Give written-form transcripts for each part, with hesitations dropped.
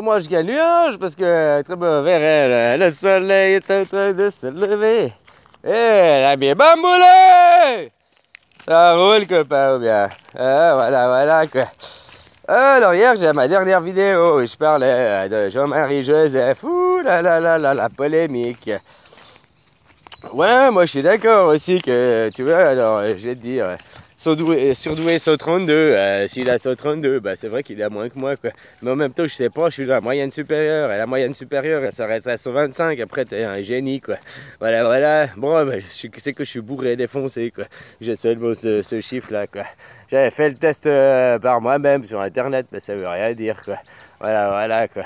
moi je gagne l'ange parce que très mauvais, le soleil est en train de se lever. Eh, la bien bamboulé! Ça roule, copain, ou bien. Ah, voilà, quoi. Alors, hier, j'ai ma dernière vidéo où je parlais de Jean-Marie Joseph. Ouh la polémique. Ouais, moi, je suis d'accord aussi que, tu vois, alors, je vais te dire, surdoué 132, s'il a 132, bah, c'est vrai qu'il a moins que moi, quoi. Mais en même temps, je sais pas, je suis dans la moyenne supérieure, et la moyenne supérieure, elle s'arrête à 125, après, t'es un génie, quoi. Voilà. Bon, bah, c'est que je suis bourré, défoncé, quoi. J'ai seulement ce chiffre-là, quoi. J'avais fait le test par moi-même sur Internet, mais ça veut rien dire, quoi. Voilà, quoi.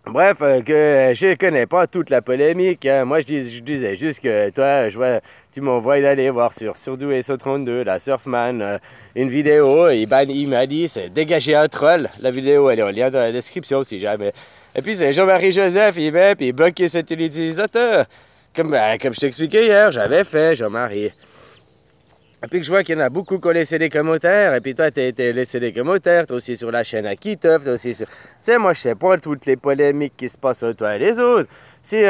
Bref, que je connais pas toute la polémique. Hein. Moi, je disais juste que toi, je vois, tu m'envoies d'aller voir sur Surdoué SO32, la Surfman, une vidéo. Il m'a dit, c'est dégager un troll. La vidéo, elle est en lien dans la description si jamais. Et puis, c'est Jean-Marie Joseph, il met, puis il bloquait cet utilisateur. Comme je t'expliquais hier, j'avais fait Jean-Marie. Et puis que je vois qu'il y en a beaucoup qui ont laissé des commentaires, et puis toi, t'as laissé des commentaires, t'es aussi sur la chaîne à Kitov, t'es aussi sur... Tu sais, moi, je sais pas toutes les polémiques qui se passent entre toi et les autres. Si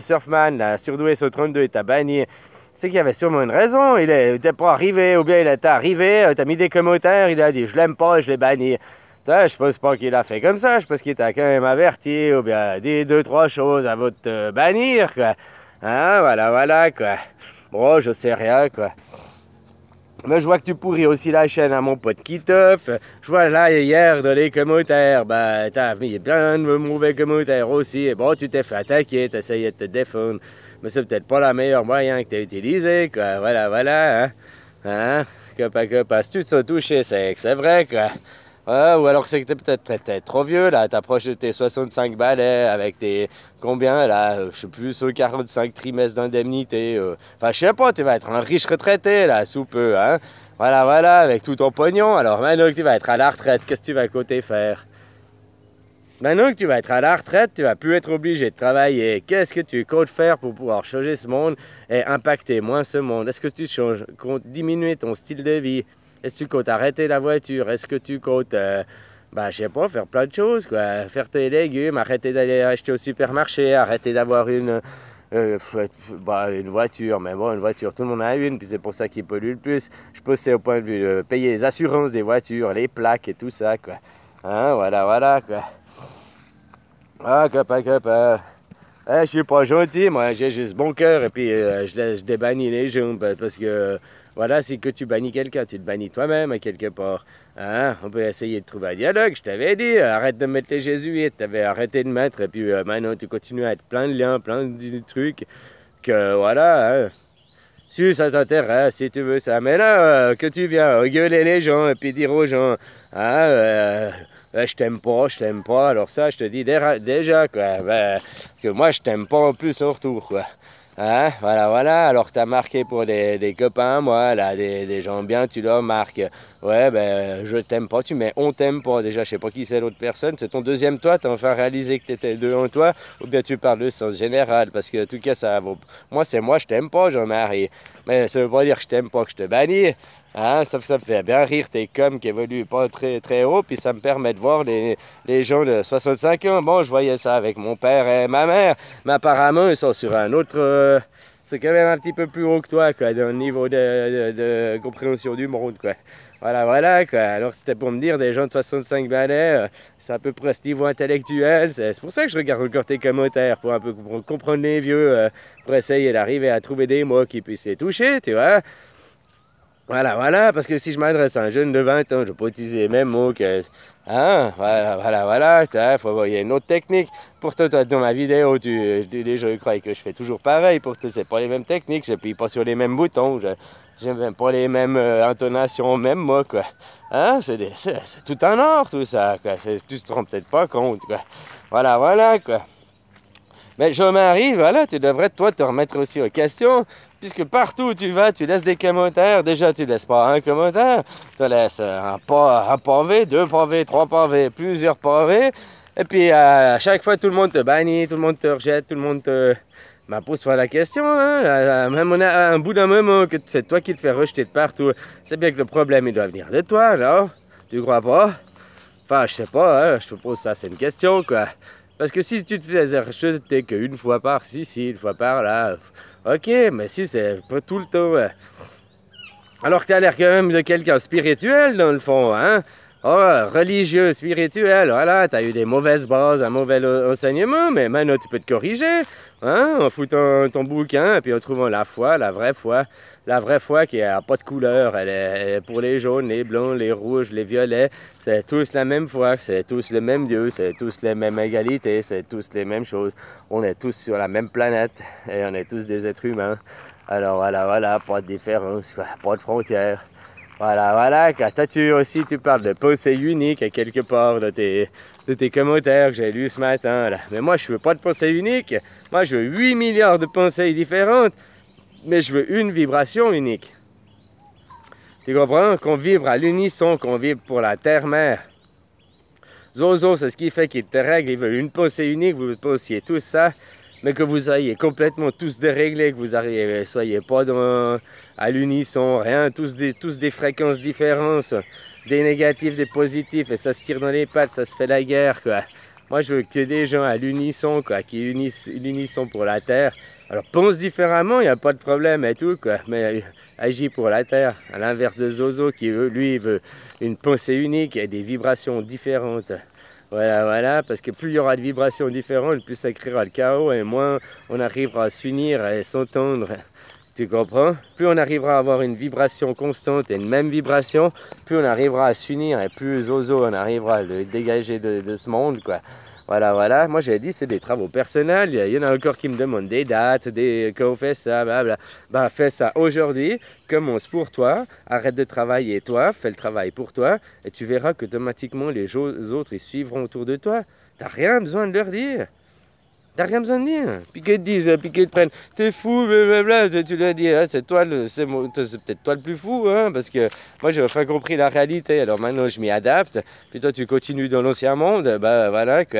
Surfman, là, Surdoué SO32, t'a banni, c'est qu'il y avait sûrement une raison. Il était pas arrivé, ou bien il était arrivé, t'as mis des commentaires, il a dit « je l'aime pas, je l'ai banni ». Toi, je pense pas qu'il a fait comme ça, je pense qu'il t'a quand même averti, ou bien dit 2-3 choses avant de te bannir, quoi. Hein, voilà, quoi. Bon, je sais rien, quoi. Mais je vois que tu pourris aussi la chaîne à mon pote Kitov. Je vois là hier dans les commentaires, bah t'as mis plein de mauvais commentaires aussi. Et bon, tu t'es fait attaquer, t'as essayé de te défendre. Mais c'est peut-être pas le meilleur moyen que t'as utilisé, quoi. Voilà, hein. Copa. Si tu te sens touché, c'est que c'est vrai, quoi. Ouais, ou alors c'est que t'es peut-être trop vieux, là, t'approches de tes 65 balais avec tes... Combien, là, je sais plus, 45 trimestres d'indemnité. Enfin, je sais pas, tu vas être un riche retraité, là, sous peu, hein. Voilà, avec tout ton pognon. Alors maintenant que tu vas être à la retraite, qu'est-ce que tu vas côté faire? Maintenant que tu vas être à la retraite, tu vas plus être obligé de travailler. Qu'est-ce que tu comptes faire pour pouvoir changer ce monde et impacter moins ce monde? Est-ce que tu comptes diminuer ton style de vie? Est-ce que tu comptes arrêter la voiture? Est-ce que tu comptes, je sais pas, faire plein de choses, quoi. Faire tes légumes, arrêter d'aller acheter au supermarché, arrêter d'avoir une voiture. Mais bon, une voiture, tout le monde en a une, puis c'est pour ça qu'il pollue le plus. Je pense que c'est au point de vue de payer les assurances des voitures, les plaques et tout ça, quoi. Hein, voilà, quoi. Ah, copain. Je suis pas gentil, moi, j'ai juste bon cœur, et puis je débannis les gens, parce que, voilà, c'est que tu bannis quelqu'un, tu te bannis toi-même, à quelque part. Hein? On peut essayer de trouver un dialogue, je t'avais dit, arrête de mettre les jésuites, t'avais arrêté de mettre, et puis maintenant tu continues à être plein de liens, plein de trucs, que voilà, hein. Si ça t'intéresse, si tu veux ça, mais là, que tu viens gueuler les gens, et puis dire aux gens, hein, je t'aime pas, alors ça, je te dis déjà, quoi, que moi, je t'aime pas en plus en retour, quoi. Hein, voilà, alors t'as marqué pour des copains, moi, là, des gens bien, tu leur marques, ouais, je t'aime pas, tu mets on t'aime pas, déjà, je sais pas qui c'est l'autre personne, c'est ton deuxième toi, t'as enfin réalisé que t'étais deux en toi, ou bien tu parles de sens général, parce que, en tout cas, ça vaut, moi, c'est moi, je t'aime pas, Jean-Marie, mais ça veut pas dire que je t'aime pas, que je te bannis. Hein, ça me fait bien rire tes coms qui évoluent pas très haut, puis ça me permet de voir les gens de 65 ans. Bon, je voyais ça avec mon père et ma mère, mais apparemment, ils sont sur un autre... c'est quand même un petit peu plus haut que toi, quoi, dans le niveau de compréhension du monde, quoi. Voilà, quoi. Alors, c'était pour me dire, des gens de 65 balais, c'est à peu près ce niveau intellectuel. C'est pour ça que je regarde encore tes commentaires, pour un peu pour comprendre les vieux, pour essayer d'arriver à trouver des mots qui puissent les toucher, tu vois. Voilà, parce que si je m'adresse à un jeune de 20 ans, je peux utiliser les mêmes mots que... Hein, voilà, il faut avoir une autre technique. Pourtant, toi, dans ma vidéo, déjà, je crois que je fais toujours pareil. Pourtant, c'est pas les mêmes techniques, j'appuie pas sur les mêmes boutons, j'aime même pas les mêmes intonations, même mots, quoi. Hein, c'est tout un art, tout ça, quoi. Tu te rends peut-être pas compte, quoi. Voilà, quoi. Mais Jean-Marie, voilà, tu devrais, toi, te remettre aussi aux questions. Puisque partout où tu vas, tu laisses des commentaires. Déjà, tu ne laisses pas un commentaire. Tu laisses un pavé, 2 pavés, 3 pavés, plusieurs pavés. Et puis, à chaque fois, tout le monde te bannit, tout le monde te rejette, tout le monde te... pose-toi la question, hein. Même on a un bout d'un moment que c'est toi qui te fais rejeter de partout. C'est bien que le problème, il doit venir de toi, non? Tu crois pas? Enfin, je sais pas, hein, je te pose ça, c'est une question, quoi. Parce que si tu te fais exercer qu'une fois par-ci, une fois par-là, ok, mais si c'est pas tout le temps. Alors que tu as l'air quand même de quelqu'un spirituel, dans le fond, hein? Oh, religieux, spirituel, voilà, tu as eu des mauvaises bases, un mauvais enseignement, mais maintenant tu peux te corriger, hein? En foutant ton bouquin, et puis en trouvant la foi, la vraie foi qui n'a pas de couleur, elle est pour les jaunes, les blancs, les rouges, les violets, c'est tous la même foi, c'est tous le même Dieu, c'est tous les mêmes égalités, c'est tous les mêmes choses. On est tous sur la même planète, et on est tous des êtres humains. Alors voilà, pas de différence, quoi, pas de frontières. Voilà, quand toi aussi tu parles de pensée unique à quelque part de tes commentaires que j'ai lus ce matin. Là. Mais moi je veux pas de pensée unique, moi je veux 8 milliards de pensées différentes, mais je veux une vibration unique. Tu comprends? Qu'on vibre à l'unisson, qu'on vibre pour la terre-mère. Zozo, c'est ce qui fait qu'il te règle, il veut une pensée unique, vous pensiez tous ça. Mais que vous soyez complètement tous déréglés, que vous soyez pas à l'unisson, rien, tous des fréquences différentes, des négatifs, des positifs, et ça se tire dans les pattes, ça se fait la guerre, quoi. Moi, je veux que des gens à l'unisson, quoi, qui unissent l'unisson pour la Terre. Alors, pense différemment, il n'y a pas de problème et tout, quoi, mais agis pour la Terre, à l'inverse de Zozo, qui, lui, veut une pensée unique et des vibrations différentes. Voilà, parce que plus il y aura de vibrations différentes, plus ça créera le chaos et moins on arrivera à s'unir et s'entendre. Tu comprends? Plus on arrivera à avoir une vibration constante et une même vibration, plus on arrivera à s'unir et plus Zozo on arrivera à le dégager de ce monde, quoi. Voilà. Moi, j'ai dit, c'est des travaux personnels. Il y en a encore qui me demandent des dates, qu'on fait ça, blablabla. Ben, fais ça aujourd'hui. Commence pour toi. Arrête de travailler toi. Fais le travail pour toi. Et tu verras qu'automatiquement, les autres, ils suivront autour de toi. T'as rien besoin de leur dire. T'as rien besoin de dire. Puis qu'ils te disent, puis qu'ils te prennent, t'es fou, blablabla. Tu leur dis, ah, c'est peut-être toi le plus fou, hein, parce que moi j'ai enfin compris la réalité. Alors maintenant je m'y adapte. Puis toi tu continues dans l'ancien monde, bah voilà que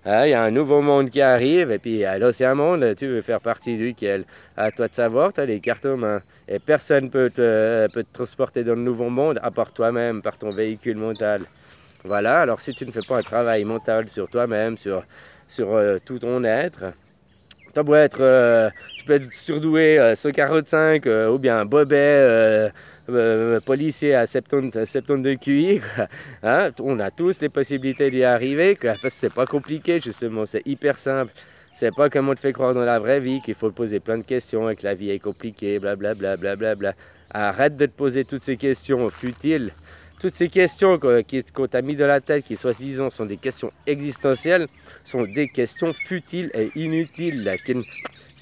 il y a un nouveau monde qui arrive. Et puis à l'ancien monde, tu veux faire partie duquel. À toi de savoir, tu as les cartes aux mains. Et personne peut te transporter dans le nouveau monde à part toi-même, par ton véhicule mental. Voilà, alors si tu ne fais pas un travail mental sur toi-même, sur tout ton être. Tu peux être surdoué 145 ou bien bobet, policier à 70 de QI. Hein? On a tous les possibilités d'y arriver, parce que c'est pas compliqué justement, c'est hyper simple. C'est pas comme on te fait croire dans la vraie vie qu'il faut poser plein de questions et que la vie est compliquée, blablabla. Arrête de te poser toutes ces questions futiles. Toutes ces questions qu'on t'a mis dans la tête, qui soi-disant sont des questions existentielles, sont des questions futiles et inutiles, là, qui ne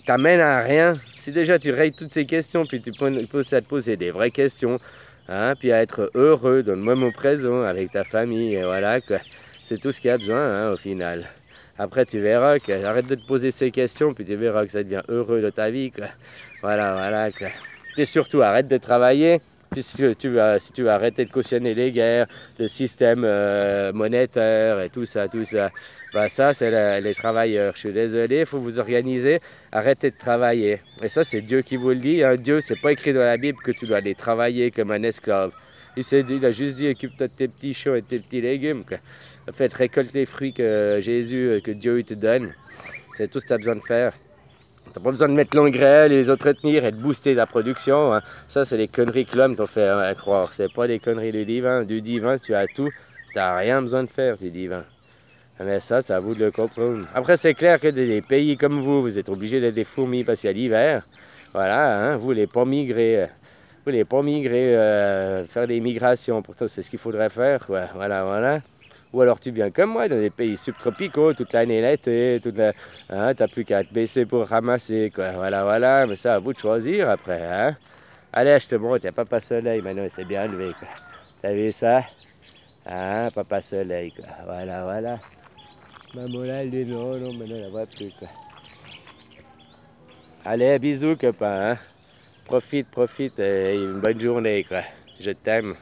t'amènent à rien. Si déjà tu rayes toutes ces questions, puis tu poses à te poser des vraies questions, hein, puis à être heureux dans le moment présent avec ta famille, et voilà, c'est tout ce qu'il y a besoin, hein, au final. Après, tu verras que, arrête de te poser ces questions, puis tu verras que ça devient heureux de ta vie, quoi. Voilà, quoi. Et surtout, arrête de travailler. Puisque si tu veux arrêter de cautionner les guerres, le système monétaire et tout ça, ben ça c'est les travailleurs. Je suis désolé, il faut vous organiser, arrêtez de travailler. Et ça c'est Dieu qui vous le dit, hein. Dieu, c'est pas écrit dans la Bible que tu dois aller travailler comme un esclave. Il a juste dit, occupe-toi de tes petits champs et de tes petits légumes, quoi. Faites récolter les fruits que Jésus, que Dieu il te donne. C'est tout ce que tu as besoin de faire. T'as pas besoin de mettre l'engrais, les entretenir et de booster la production. Hein. Ça, c'est les conneries que l'homme t'a fait croire. C'est pas des conneries du divin. Du divin, tu as tout. T'as rien besoin de faire du divin. Mais ça, c'est à vous de le comprendre. Après, c'est clair que des pays comme vous êtes obligés d'être des fourmis parce qu'il y a l'hiver. Voilà, hein, vous voulez pas migrer. Vous voulez pas migrer, faire des migrations. Pourtant, c'est ce qu'il faudrait faire, quoi. Voilà. Ou alors tu viens comme moi dans des pays subtropicaux, toute l'année l'été, hein, t'as plus qu'à te baisser pour ramasser, quoi. Voilà, mais ça à vous de choisir après, hein. Allez, je te montre, il y a Papa Soleil, maintenant il s'est bien levé, quoi. T'as vu ça? Hein, Papa Soleil, quoi. Voilà. Maman là, elle dit non, maintenant elle la voit plus, quoi. Allez, bisous, copain, hein. Profite, et une bonne journée, quoi. Je t'aime.